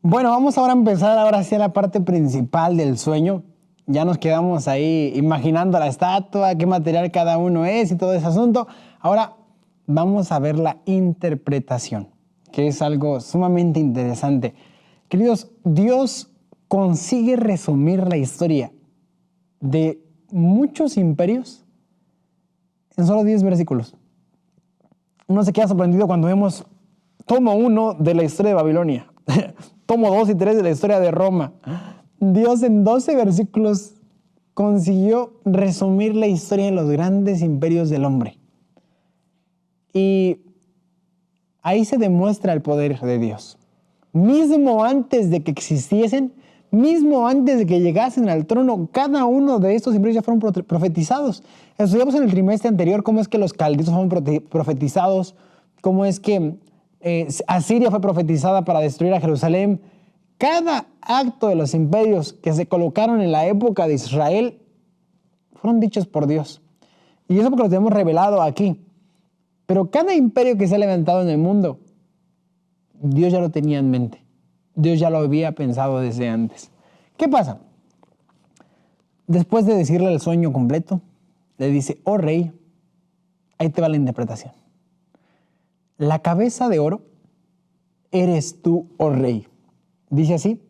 Bueno, vamos ahora a empezar ahora sí a la parte principal del sueño. Ya nos quedamos ahí imaginando la estatua, qué material cada uno es y todo ese asunto. Ahora vamos a ver la interpretación, que es algo sumamente interesante. Queridos, Dios consigue resumir la historia de muchos imperios en solo 10 versículos. Uno se queda sorprendido cuando vemos tomo 1 de la historia de Babilonia, tomo 2 y 3 de la historia de Roma. Dios en 12 versículos consiguió resumir la historia de los grandes imperios del hombre. Y ahí se demuestra el poder de Dios. Mismo antes de que existiesen, mismo antes de que llegasen al trono, cada uno de estos imperios ya fueron profetizados. Estudiamos en el trimestre anterior cómo es que los caldeos fueron profetizados, cómo es que Asiria fue profetizada para destruir a Jerusalén. Cada acto de los imperios que se colocaron en la época de Israel fueron dichos por Dios. Y eso porque lo tenemos revelado aquí. Pero cada imperio que se ha levantado en el mundo, Dios ya lo tenía en mente. Dios ya lo había pensado desde antes. ¿Qué pasa? Después de decirle el sueño completo, le dice, oh rey, ahí te va la interpretación. La cabeza de oro eres tú, oh rey. Dice así,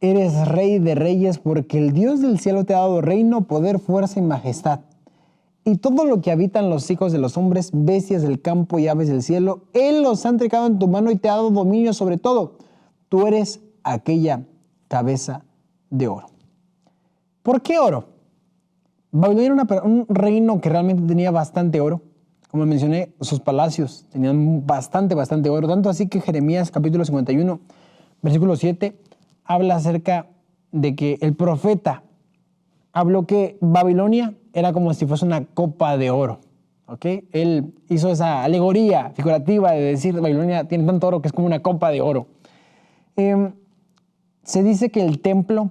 eres rey de reyes porque el Dios del cielo te ha dado reino, poder, fuerza y majestad. Y todo lo que habitan los hijos de los hombres, bestias del campo y aves del cielo, Él los ha entregado en tu mano y te ha dado dominio sobre todo. Tú eres aquella cabeza de oro. ¿Por qué oro? Babilonia era un reino que realmente tenía bastante oro. Como mencioné, sus palacios tenían bastante oro. Tanto así que Jeremías capítulo 51, versículo 7, habla acerca de que el profeta habló que Babilonia era como si fuese una copa de oro. ¿Okay? Él hizo esa alegoría figurativa de decir Babilonia tiene tanto oro que es como una copa de oro. Se dice que el templo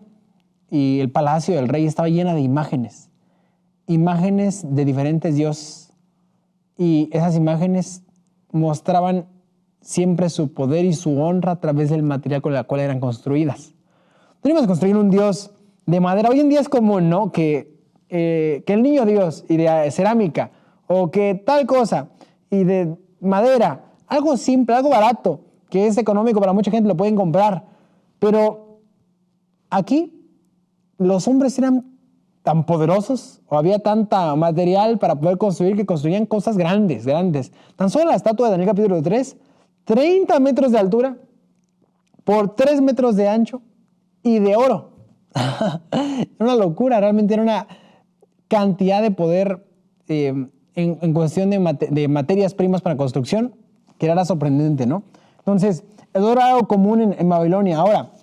y el palacio del rey estaba llena de imágenes de diferentes dioses. Y esas imágenes mostraban siempre su poder y su honra a través del material con el cual eran construidas. No íbamos a construir un dios de madera. Hoy en día es común, ¿no? Que el niño dios y de cerámica, o que tal cosa y de madera, algo simple, algo barato, que es económico para mucha gente, lo pueden comprar. Pero aquí los hombres eran tan poderosos, o había tanta material para poder construir, que construían cosas grandes. Tan solo la estatua de Daniel capítulo 3, 30 metros de altura por 3 metros de ancho y de oro. Era una locura, realmente era una cantidad de poder en cuestión de materias primas para construcción que era sorprendente, ¿no? Entonces, el oro era algo común en Babilonia. Ahora,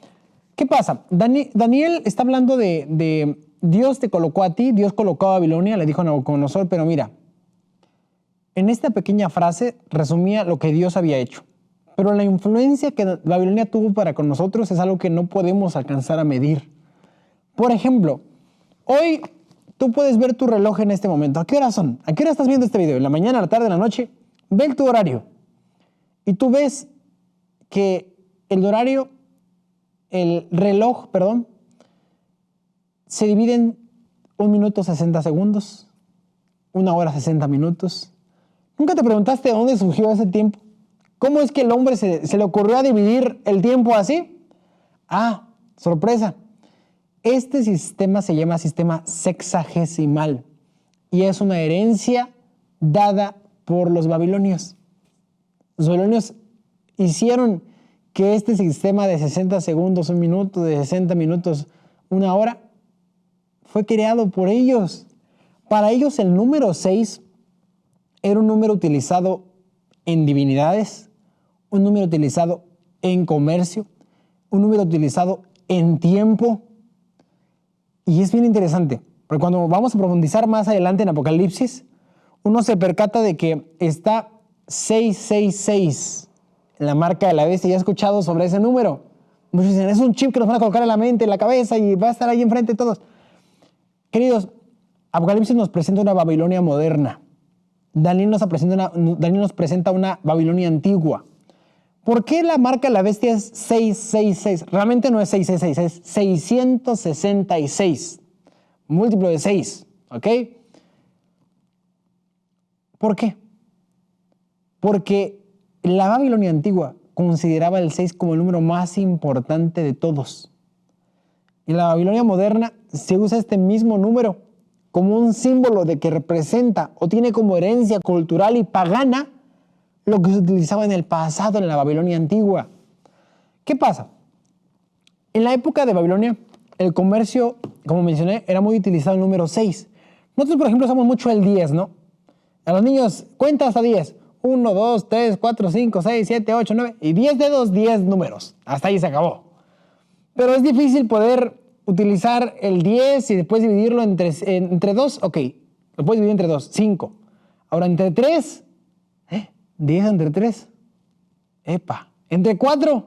¿qué pasa? Daniel está hablando de Dios te colocó a ti, Dios colocó a Babilonia, le dijo a Nabucodonosor, pero mira, en esta pequeña frase resumía lo que Dios había hecho. Pero la influencia que Babilonia tuvo para con nosotros es algo que no podemos alcanzar a medir. Por ejemplo, hoy tú puedes ver tu reloj en este momento. ¿A qué hora son? ¿A qué hora estás viendo este video? ¿En la mañana, en la tarde, en la noche? Ve tu horario. Y tú ves que el reloj, se divide en 1 minuto 60 segundos, 1 hora 60 minutos. ¿Nunca te preguntaste de dónde surgió ese tiempo? ¿Cómo es que el hombre se le ocurrió a dividir el tiempo así? Ah, sorpresa. Este sistema se llama sistema sexagesimal y es una herencia dada por los babilonios. Los babilonios hicieron que este sistema de 60 segundos, 1 minuto, de 60 minutos, 1 hora, fue creado por ellos. Para ellos el número 6 era un número utilizado en divinidades, un número utilizado en comercio, un número utilizado en tiempo. Y es bien interesante, porque cuando vamos a profundizar más adelante en Apocalipsis, uno se percata de que está 666 en la marca de la bestia. Ya he escuchado sobre ese número. Muchos dicen, es un chip que nos van a colocar en la mente, en la cabeza y va a estar ahí enfrente de todos. Queridos, Apocalipsis nos presenta una Babilonia moderna. Daniel nos presenta una Babilonia antigua. ¿Por qué la marca de la bestia es 666? Realmente no es 666, es 666. Múltiplo de 6, ¿ok? ¿Por qué? Porque la Babilonia antigua consideraba el 6 como el número más importante de todos. Y en la Babilonia moderna se usa este mismo número como un símbolo de que representa o tiene como herencia cultural y pagana lo que se utilizaba en el pasado en la Babilonia antigua. ¿Qué pasa? En la época de Babilonia, el comercio, como mencioné, era muy utilizado el número 6. Nosotros, por ejemplo, usamos mucho el 10, ¿no? A los niños, cuenta hasta 10. 1, 2, 3, 4, 5, 6, 7, 8, 9. Y 10 dedos, 10 números. Hasta ahí se acabó. Pero es difícil poder utilizar el 10 y después dividirlo entre 2. Ok, lo puedes dividir entre 2, 5. Ahora, entre 3, 10 entre 3. Epa. Entre 4,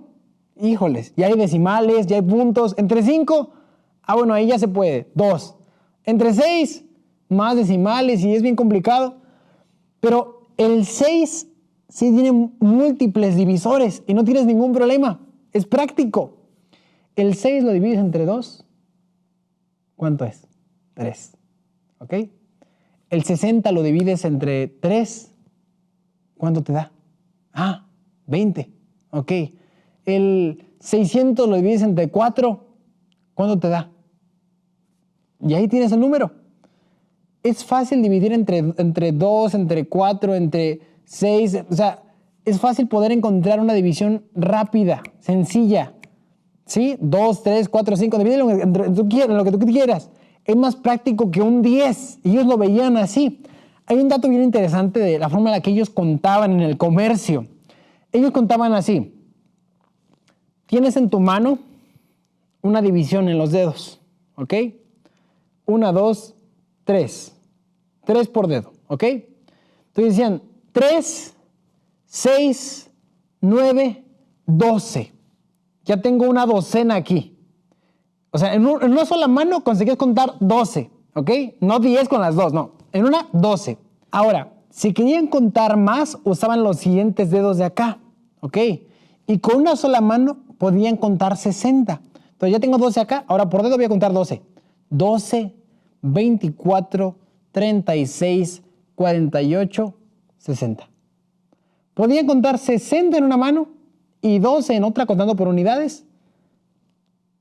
híjoles, ya hay decimales, ya hay puntos. Entre 5, bueno, ahí ya se puede. 2. Entre 6, más decimales y es bien complicado. Pero el 6 sí tiene múltiples divisores y no tienes ningún problema. Es práctico. El 6 lo divides entre 2. ¿Cuánto es? 3. ¿Ok? El 60 lo divides entre 3. ¿Cuánto te da? 20. Ok. El 600 lo divides entre 4. ¿Cuánto te da? Y ahí tienes el número. Es fácil dividir entre 2, entre 4, entre 6. O sea, es fácil poder encontrar una división rápida, sencilla. ¿Sí? 2, 3, 4, 5. Divídelo en lo que tú quieras. Es más práctico que un 10. Y ellos lo veían así. Hay un dato bien interesante de la forma en la que ellos contaban en el comercio. Ellos contaban así. Tienes en tu mano una división en los dedos. ¿Ok? 1, 2, 3. 3 por dedo. ¿Ok? Entonces decían 3, 6, 9, 12. Ya tengo una docena aquí. O sea, en una sola mano conseguías contar 12, ¿ok? No 10 con las dos, no. En una, 12. Ahora, si querían contar más, usaban los siguientes dedos de acá, ¿ok? Y con una sola mano podían contar 60. Entonces ya tengo 12 acá, ahora por dedo voy a contar 12. 12, 24, 36, 48, 60. Podían contar 60 en una mano y 12 en otra contando por unidades,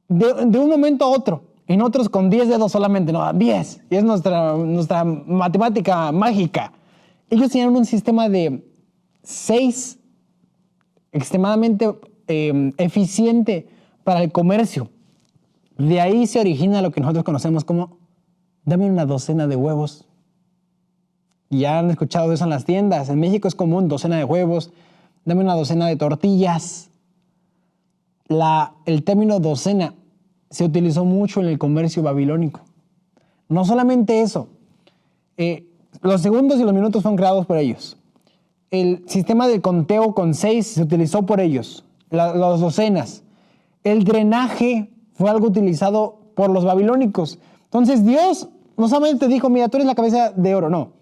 de un momento a otro, en otros con 10 dedos solamente, no, 10, y es nuestra matemática mágica. Ellos tenían un sistema de 6 extremadamente eficiente para el comercio. De ahí se origina lo que nosotros conocemos como, dame una docena de huevos. Ya han escuchado eso en las tiendas, en México es común, docena de huevos, dame una docena de tortillas. El término docena se utilizó mucho en el comercio babilónico. No solamente eso, los segundos y los minutos fueron creados por ellos. El sistema de conteo con 6 se utilizó por ellos, las docenas. El drenaje fue algo utilizado por los babilónicos. Entonces Dios no solamente dijo, mira, tú eres la cabeza de oro, no.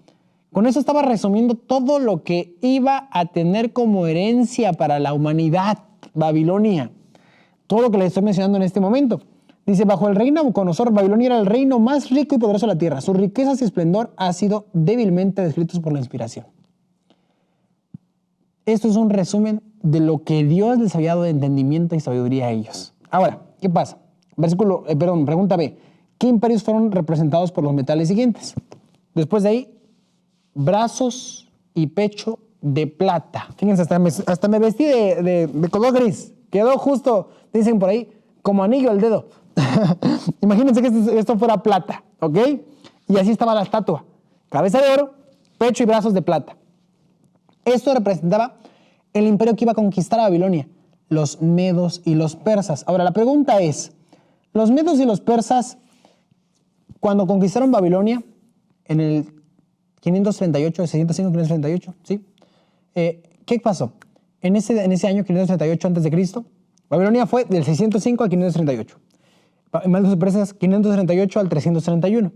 Con eso estaba resumiendo todo lo que iba a tener como herencia para la humanidad, Babilonia. Todo lo que les estoy mencionando en este momento. Dice, bajo el rey Nabucodonosor, Babilonia era el reino más rico y poderoso de la tierra. Sus riquezas y esplendor han sido débilmente descritos por la inspiración. Esto es un resumen de lo que Dios les había dado de entendimiento y sabiduría a ellos. Ahora, ¿qué pasa? Pregunta B. ¿Qué imperios fueron representados por los metales siguientes? Después de ahí, brazos y pecho de plata. Fíjense, hasta me vestí de color gris. Quedó justo, dicen por ahí, como anillo al dedo. Imagínense que esto fuera plata, ¿ok? Y así estaba la estatua. Cabeza de oro, pecho y brazos de plata. Esto representaba el imperio que iba a conquistar a Babilonia, los medos y los persas. Ahora, la pregunta es, los medos y los persas, cuando conquistaron Babilonia, en el 538, 605, 538, ¿sí? ¿Qué pasó? En ese año 538 a.C., Babilonia fue del 605 al 538. Medos y persas, 538 al 331.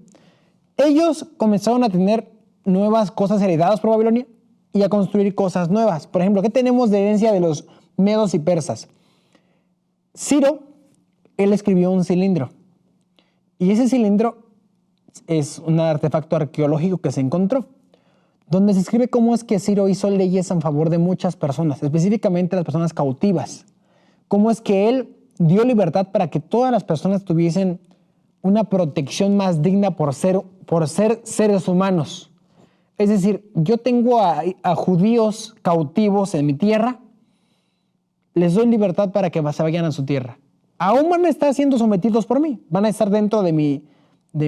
Ellos comenzaron a tener nuevas cosas heredadas por Babilonia y a construir cosas nuevas. Por ejemplo, ¿qué tenemos de herencia de los medos y persas. Ciro, él escribió un cilindro. Y ese cilindro es un artefacto arqueológico que se encontró, donde se escribe cómo es que Ciro hizo leyes en favor de muchas personas, específicamente las personas cautivas. Cómo es que él dio libertad para que todas las personas tuviesen una protección más digna por ser seres humanos. Es decir, yo tengo a judíos cautivos en mi tierra, les doy libertad para que se vayan a su tierra. Aún van a estar siendo sometidos por mí, van a estar dentro de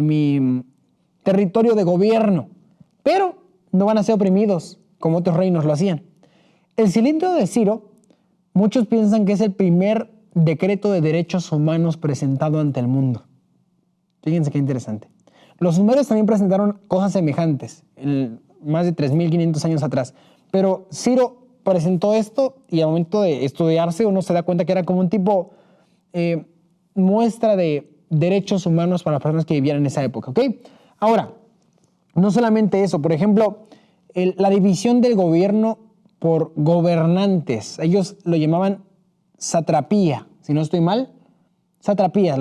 mi territorio de gobierno, pero no van a ser oprimidos como otros reinos lo hacían. El cilindro de Ciro, muchos piensan que es el primer decreto de derechos humanos presentado ante el mundo. Fíjense qué interesante. Los sumerios también presentaron cosas semejantes, más de 3.500 años atrás, pero Ciro presentó esto y al momento de estudiarse uno se da cuenta que era como un tipo muestra de derechos humanos para las personas que vivían en esa época, ¿ok? Ahora, no solamente eso, por ejemplo, la división del gobierno por gobernantes, ellos lo llamaban satrapía, si no estoy mal, las satrapías.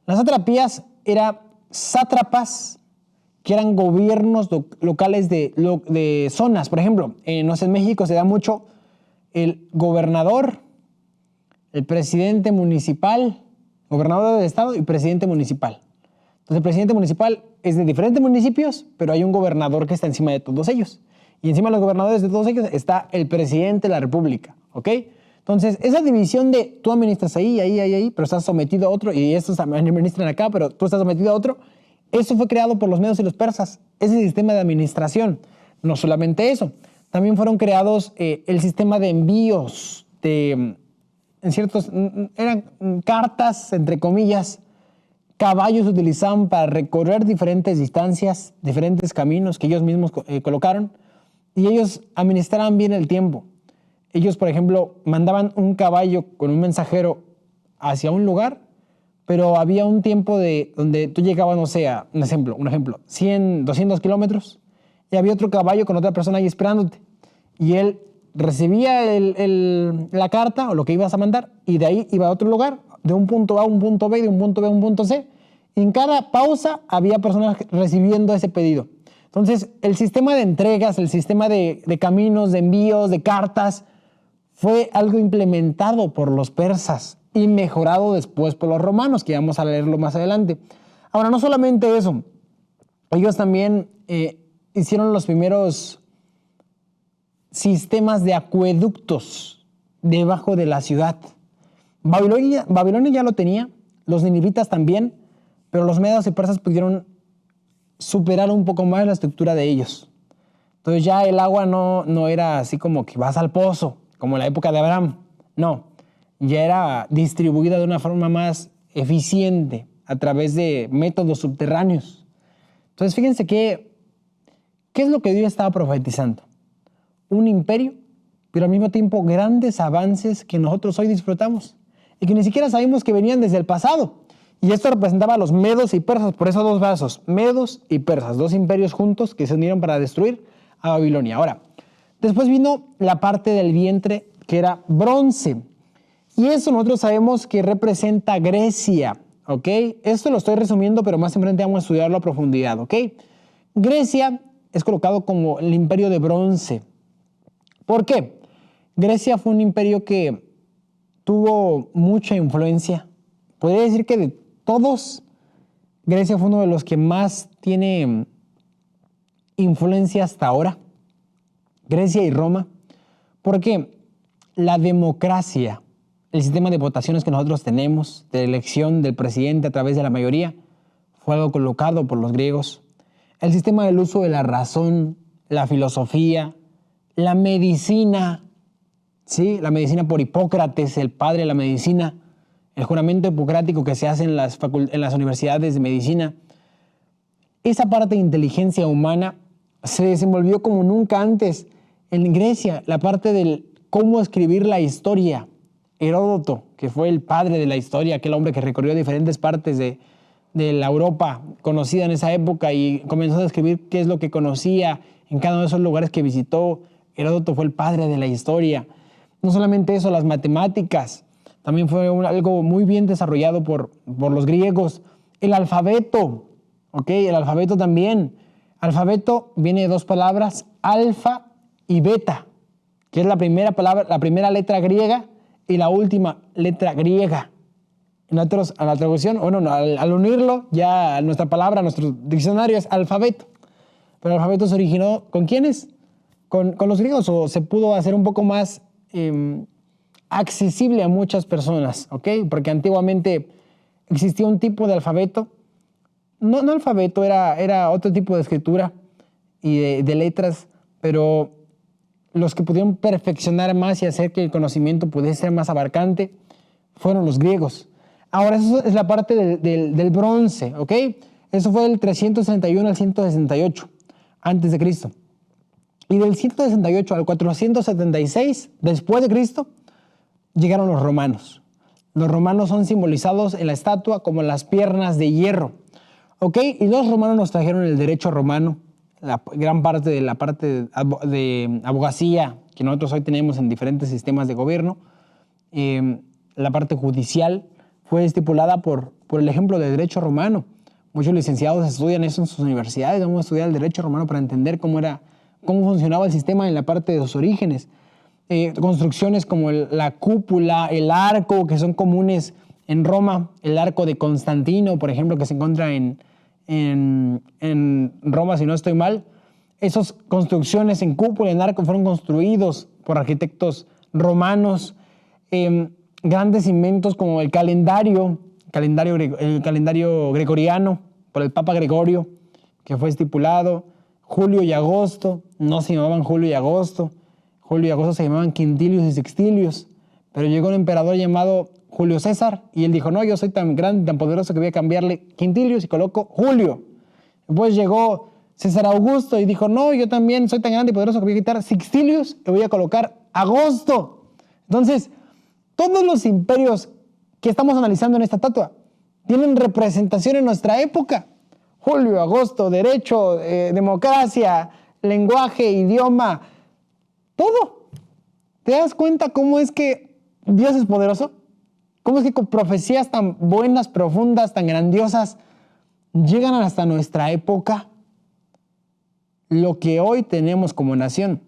Las satrapías eran sátrapas que eran gobiernos locales de zonas. Por ejemplo, no sé, en México se da mucho el gobernador, el presidente municipal, gobernador del estado y presidente municipal. Entonces el presidente municipal es de diferentes municipios, pero hay un gobernador que está encima de todos ellos. Y encima de los gobernadores de todos ellos está el presidente de la república, ¿ok? Entonces, esa división de tú administras ahí, pero estás sometido a otro, y estos administran acá, pero tú estás sometido a otro, eso fue creado por los medos y los persas, ese sistema de administración. No solamente eso, también fueron creados el sistema de envíos, eran cartas, entre comillas, caballos utilizaban para recorrer diferentes distancias, diferentes caminos que ellos mismos colocaron, y ellos administraban bien el tiempo. Ellos, por ejemplo, mandaban un caballo con un mensajero hacia un lugar, pero había un tiempo donde tú llegabas, no sé, un ejemplo, 100, 200 kilómetros, y había otro caballo con otra persona ahí esperándote. Y él recibía la carta o lo que ibas a mandar, y de ahí iba a otro lugar, de un punto A a un punto B, de un punto B a un punto C. Y en cada pausa había personas recibiendo ese pedido. Entonces, el sistema de entregas, el sistema de caminos, de envíos, de cartas, fue algo implementado por los persas y mejorado después por los romanos, que vamos a leerlo más adelante. Ahora, no solamente eso, ellos también hicieron los primeros sistemas de acueductos debajo de la ciudad. Babilonia ya lo tenía, los ninivitas también, pero los medos y persas pudieron superar un poco más la estructura de ellos. Entonces ya el agua no era así como que vas al pozo, como en la época de Abraham. No, ya era distribuida de una forma más eficiente a través de métodos subterráneos. Entonces fíjense ¿qué es lo que Dios estaba profetizando? Un imperio, pero al mismo tiempo grandes avances que nosotros hoy disfrutamos y que ni siquiera sabemos que venían desde el pasado. Y esto representaba a los medos y persas, por eso dos brazos, medos y persas, dos imperios juntos que se unieron para destruir a Babilonia. Ahora, después vino la parte del vientre que era bronce. Y eso nosotros sabemos que representa Grecia, ¿ok? Esto lo estoy resumiendo, pero más enfrente vamos a estudiarlo a profundidad, ¿ok? Grecia es colocado como el imperio de bronce. ¿Por qué? Grecia fue un imperio que tuvo mucha influencia. Podría decir que de todos, Grecia fue uno de los que más tiene influencia hasta ahora. Grecia y Roma. Porque la democracia, el sistema de votaciones que nosotros tenemos, de elección del presidente a través de la mayoría, fue algo colocado por los griegos. El sistema del uso de la razón, la filosofía, la medicina, ¿sí? La medicina por Hipócrates, el padre de la medicina, el juramento hipocrático que se hace en las universidades de medicina. Esa parte de inteligencia humana se desenvolvió como nunca antes en Grecia, la parte del cómo escribir la historia. Heródoto, que fue el padre de la historia, aquel hombre que recorrió diferentes partes de la Europa conocida en esa época y comenzó a escribir qué es lo que conocía en cada uno de esos lugares que visitó. Heródoto fue el padre de la historia. No solamente eso, las matemáticas también fue algo muy bien desarrollado por los griegos. El alfabeto, ¿ok? El alfabeto también. Alfabeto viene de dos palabras, alfa y beta, que es la primera palabra, la primera letra griega y la última letra griega. Nosotros, a la traducción, bueno, al unirlo, ya nuestra palabra, nuestro diccionario es alfabeto. Pero el alfabeto se originó, ¿con quiénes? Con los griegos, o se pudo hacer un poco más accesible a muchas personas, ¿ok? Porque antiguamente existía un tipo de alfabeto, no alfabeto, era otro tipo de escritura y de letras, pero los que pudieron perfeccionar más y hacer que el conocimiento pudiese ser más abarcante fueron los griegos. Ahora, eso es la parte del bronce, ¿ok? Eso fue del 331 al 168 antes de Cristo. Y del 168 al 476 después de Cristo llegaron los romanos. Los romanos son simbolizados en la estatua como las piernas de hierro, ¿ok? Y los romanos nos trajeron el derecho romano, gran parte de la parte de abogacía que nosotros hoy tenemos en diferentes sistemas de gobierno. La parte judicial fue estipulada por el ejemplo del derecho romano. Muchos licenciados estudian eso en sus universidades. Vamos a estudiar el derecho romano para entender cómo funcionaba el sistema en la parte de sus orígenes. Construcciones como la cúpula, el arco, que son comunes en Roma, el arco de Constantino, por ejemplo, que se encuentra en Roma, si no estoy mal. Esas construcciones en cúpula, en arco, fueron construidos por arquitectos romanos. Grandes inventos como el calendario gregoriano por el Papa Gregorio, que fue estipulado. Julio y agosto, no se llamaban Julio y agosto. Julio y agosto se llamaban Quintilius y Sextilius. Pero llegó un emperador llamado Julio César y él dijo, no, yo soy tan grande, tan poderoso que voy a cambiarle Quintilius y coloco Julio. Después llegó César Augusto y dijo, no, yo también soy tan grande y poderoso que voy a quitar Sextilius y voy a colocar Agosto. Entonces, todos los imperios que estamos analizando en esta estatua tienen representación en nuestra época. Julio, agosto, derecho, democracia, lenguaje, idioma, todo. ¿Te das cuenta cómo es que Dios es poderoso? ¿Cómo es que con profecías tan buenas, profundas, tan grandiosas, llegan hasta nuestra época? Lo que hoy tenemos como nación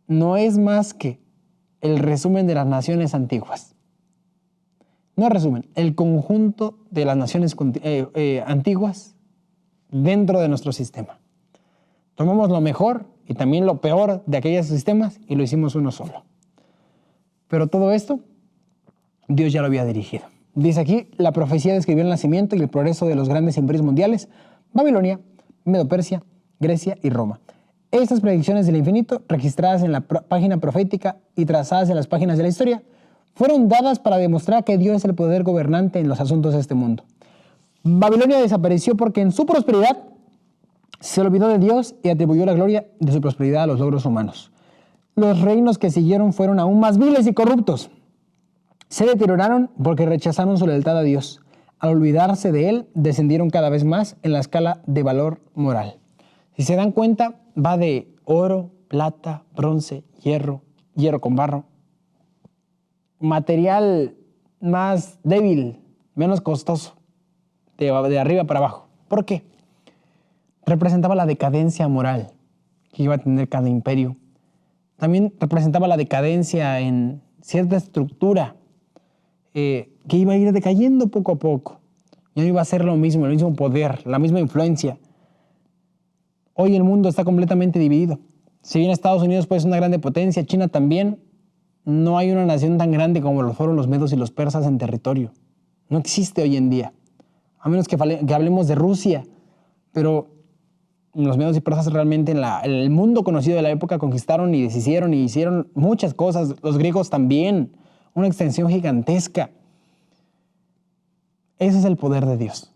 no es más que el resumen de las naciones antiguas. No resumen, el conjunto de las naciones antiguas dentro de nuestro sistema. Tomamos lo mejor y también lo peor de aquellos sistemas y lo hicimos uno solo. Pero todo esto, Dios ya lo había dirigido. Dice aquí, la profecía describió el nacimiento y el progreso de los grandes imperios mundiales, Babilonia, Medo-Persia, Grecia y Roma. Estas predicciones del infinito, registradas en la página profética y trazadas en las páginas de la historia, fueron dadas para demostrar que Dios es el poder gobernante en los asuntos de este mundo. Babilonia desapareció porque en su prosperidad se olvidó de Dios y atribuyó la gloria de su prosperidad a los logros humanos. Los reinos que siguieron fueron aún más viles y corruptos. Se deterioraron porque rechazaron su lealtad a Dios. Al olvidarse de Él, descendieron cada vez más en la escala de valor moral. Si se dan cuenta, va de oro, plata, bronce, hierro con barro. Material más débil, menos costoso, de arriba para abajo. ¿Por qué? Representaba la decadencia moral que iba a tener cada imperio. También representaba la decadencia en cierta estructura que iba a ir decayendo poco a poco. Ya no iba a ser lo mismo, el mismo poder, la misma influencia. Hoy el mundo está completamente dividido. Si bien Estados Unidos puede ser una grande potencia, China también, no hay una nación tan grande como lo fueron los medos y los persas en territorio. No existe hoy en día. A menos que hablemos de Rusia. Pero los medos y persas realmente en el mundo conocido de la época conquistaron y deshicieron y hicieron muchas cosas. Los griegos también. Una extensión gigantesca. Ese es el poder de Dios.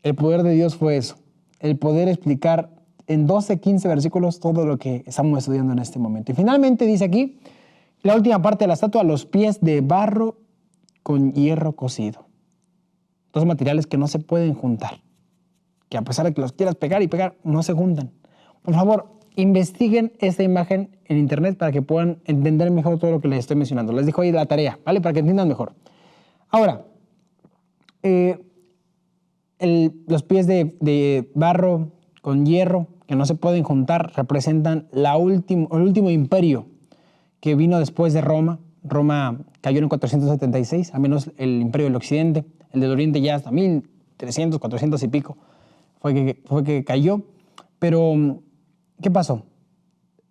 El poder de Dios fue eso. El poder explicar en 12, 15 versículos todo lo que estamos estudiando en este momento. Y finalmente dice aquí, la última parte de la estatua, los pies de barro con hierro cocido. Dos materiales que no se pueden juntar. Que a pesar de que los quieras pegar y pegar, no se juntan. Por favor, investiguen esta imagen en internet para que puedan entender mejor todo lo que les estoy mencionando. Les dejo ahí la tarea, ¿vale? Para que entiendan mejor. Ahora, los pies de barro con hierro que no se pueden juntar representan el último imperio que vino después de Roma. Roma cayó en 476, al menos el imperio del occidente. El del oriente ya hasta 1300, 400 y pico fue que cayó. Pero, ¿qué pasó?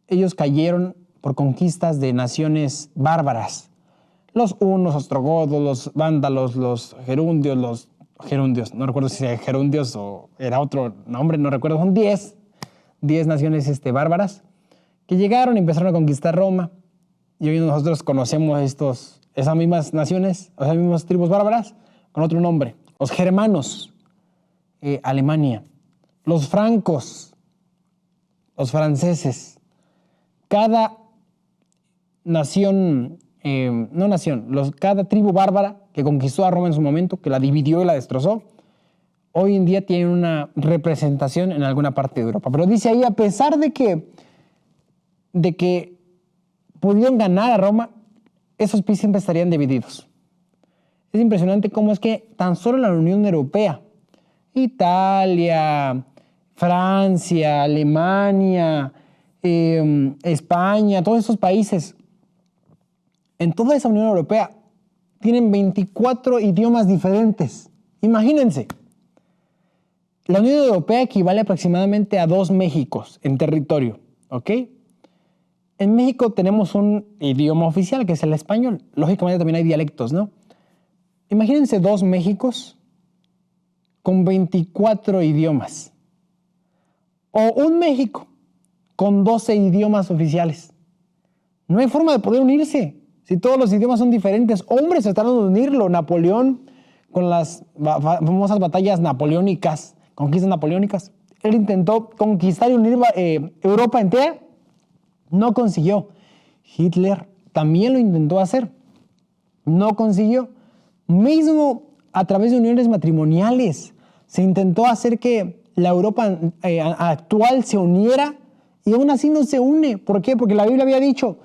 Ellos cayeron por conquistas de naciones bárbaras. Los hunos, ostrogodos, los vándalos, los gerundios, no recuerdo si era gerundios o era otro nombre, no recuerdo, son 10 naciones bárbaras que llegaron y empezaron a conquistar Roma. Y hoy nosotros conocemos esas mismas naciones, esas mismas tribus bárbaras, con otro nombre. Los germanos, Alemania, los francos, los franceses. Cada nación, cada tribu bárbara que conquistó a Roma en su momento, que la dividió y la destrozó, hoy en día tienen una representación en alguna parte de Europa. Pero dice ahí, a pesar de que pudieron ganar a Roma, esos pies siempre estarían divididos. Es impresionante cómo es que tan solo la Unión Europea, Italia, Francia, Alemania, España, todos esos países, en toda esa Unión Europea tienen 24 idiomas diferentes. Imagínense. La Unión Europea equivale aproximadamente a 2 Méxicos en territorio, ¿ok? En México tenemos un idioma oficial que es el español. Lógicamente también hay dialectos, ¿no? Imagínense 2 Méxicos con 24 idiomas. O un México con 12 idiomas oficiales. No hay forma de poder unirse si todos los idiomas son diferentes. Hombres trataron de unirlo. Napoleón, con las famosas batallas napoleónicas, conquistas napoleónicas, él intentó conquistar y unir Europa entera. No consiguió. Hitler también lo intentó hacer. No consiguió. Mismo a través de uniones matrimoniales se intentó hacer que la Europa actual se uniera y aún así no se une. ¿Por qué? Porque la Biblia había dicho,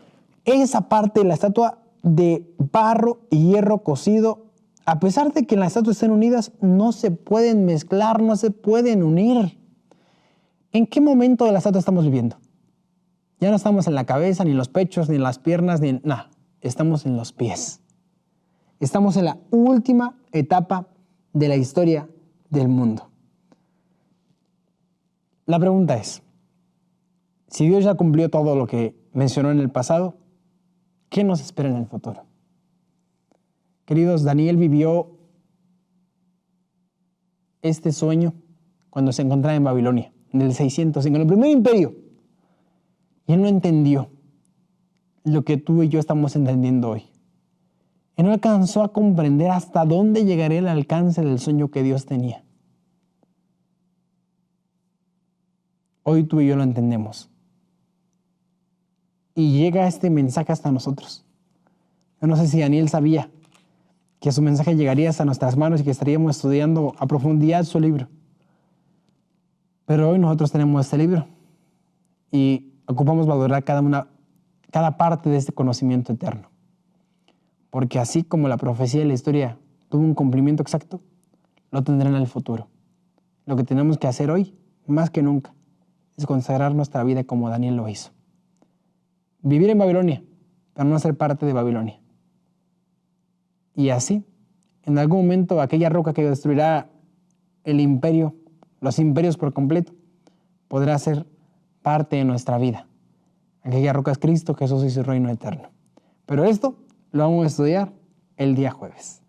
esa parte de la estatua de barro y hierro cocido, a pesar de que en la estatua estén unidas, no se pueden mezclar, no se pueden unir. ¿En qué momento de la estatua estamos viviendo? Ya no estamos en la cabeza, ni en los pechos, ni en las piernas, ni en nada. Estamos en los pies. Estamos en la última etapa de la historia del mundo. La pregunta es, si Dios ya cumplió todo lo que mencionó en el pasado, ¿qué nos espera en el futuro? Queridos, Daniel vivió este sueño cuando se encontraba en Babilonia, en el 605, en el primer imperio. Y él no entendió lo que tú y yo estamos entendiendo hoy. Él no alcanzó a comprender hasta dónde llegaría el alcance del sueño que Dios tenía. Hoy tú y yo lo entendemos. Y llega este mensaje hasta nosotros. Yo no sé si Daniel sabía que su mensaje llegaría hasta nuestras manos y que estaríamos estudiando a profundidad su libro. Pero hoy nosotros tenemos este libro y ocupamos valorar cada parte de este conocimiento eterno. Porque así como la profecía de la historia tuvo un cumplimiento exacto, lo tendrá en el futuro. Lo que tenemos que hacer hoy, más que nunca, es consagrar nuestra vida como Daniel lo hizo. Vivir en Babilonia, pero no ser parte de Babilonia. Y así, en algún momento, aquella roca que destruirá el imperio, los imperios por completo, podrá ser parte de nuestra vida. Aquella roca es Cristo, Jesús y su reino eterno. Pero esto lo vamos a estudiar el día jueves.